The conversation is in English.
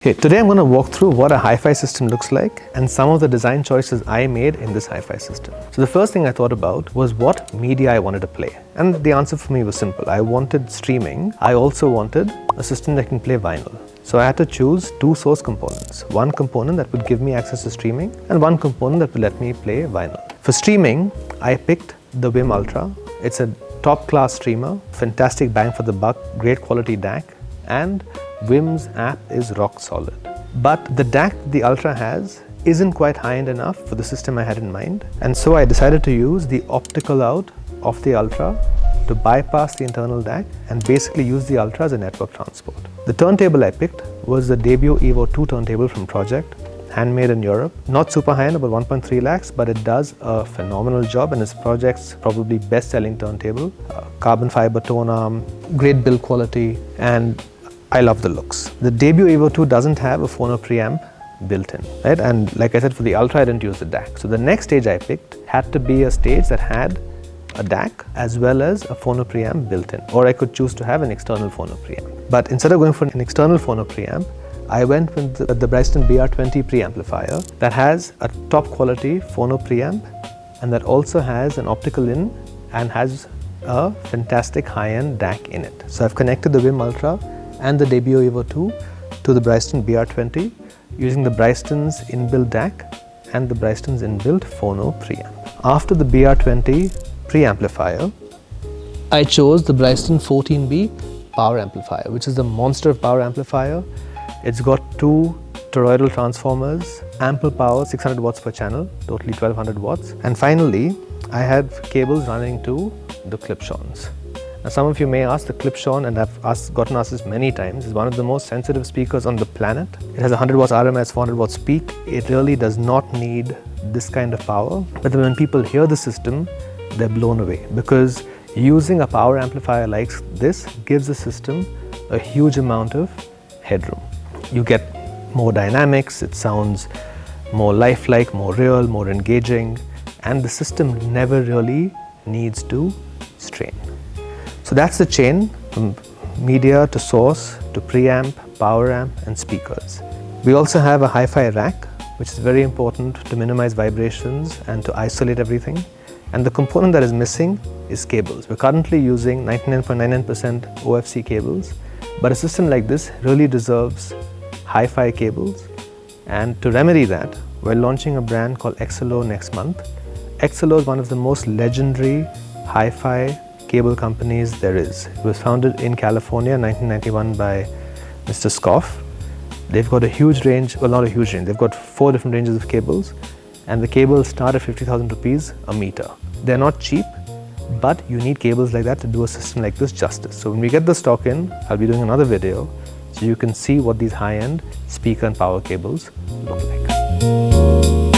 Okay, today I'm going to walk through what a hi-fi system looks like and some of the design choices I made in this hi-fi system. So the first thing I thought about was what media I wanted to play. And the answer for me was simple. I wanted streaming. I also wanted a system that can play vinyl. So I had to choose two source components. One component that would give me access to streaming and one component that would let me play vinyl. For streaming, I picked the WiiM Ultra. It's a top-class streamer, fantastic bang for the buck, great quality DAC, and WiiM's app is rock solid. But the DAC the Ultra has isn't quite high-end enough for the system I had in mind, and so I decided to use the optical out of the Ultra to bypass the internal DAC and basically use the Ultra as a network transport. The turntable I picked was the Debut EVO 2 turntable from Pro-Ject, handmade in Europe. Not super high-end, about 1.3 lakhs, but it does a phenomenal job and is Pro-Ject's probably best-selling turntable. Carbon fiber tonearm, great build quality, and I love the looks. The Debut EVO 2 doesn't have a Phono preamp built in, right? And like I said, for the Ultra, I didn't use the DAC. So the next stage I picked had to be a stage that had a DAC as well as a Phono preamp built in, or I could choose to have an external Phono preamp. But instead of going for an external Phono preamp, I went with the Bryston BR20 preamplifier that has a top quality Phono preamp and that also has an optical in and has a fantastic high-end DAC in it. So I've connected the WiiM Ultra and the Debut EVO 2 to the Bryston BR20 using the Bryston's inbuilt DAC and the Bryston's inbuilt Phono preamp. After the BR20 preamplifier, I chose the Bryston 14B power amplifier, which is the monster of power amplifier. It's got two toroidal transformers, ample power, 600 watts per channel, totally 1200 watts. And finally, I had cables running to the Klipschorns. Now some of you may ask, the Klipschorn, and I've gotten asked this many times, is one of the most sensitive speakers on the planet. It has 100 watts RMS, 400 watts peak. It really does not need this kind of power. But when people hear the system, they're blown away because using a power amplifier like this gives the system a huge amount of headroom. You get more dynamics, it sounds more lifelike, more real, more engaging, and the system never really needs to strain. So that's the chain from media to source to preamp, power amp and speakers. We also have a hi-fi rack, which is very important to minimize vibrations and to isolate everything. And the component that is missing is cables. We're currently using 99.99% OFC cables, but a system like this really deserves hi-fi cables. And to remedy that, we're launching a brand called XLO next month. XLO is one of the most legendary hi-fi cable companies there is. It was founded in California in 1991 by Mr. Scoff. They've got a huge range, well not a huge range, they've got 4 different ranges of cables and the cables start at 50,000 rupees a meter. They're not cheap, but you need cables like that to do a system like this justice. So when we get the stock in, I'll be doing another video so you can see what these high-end speaker and power cables look like.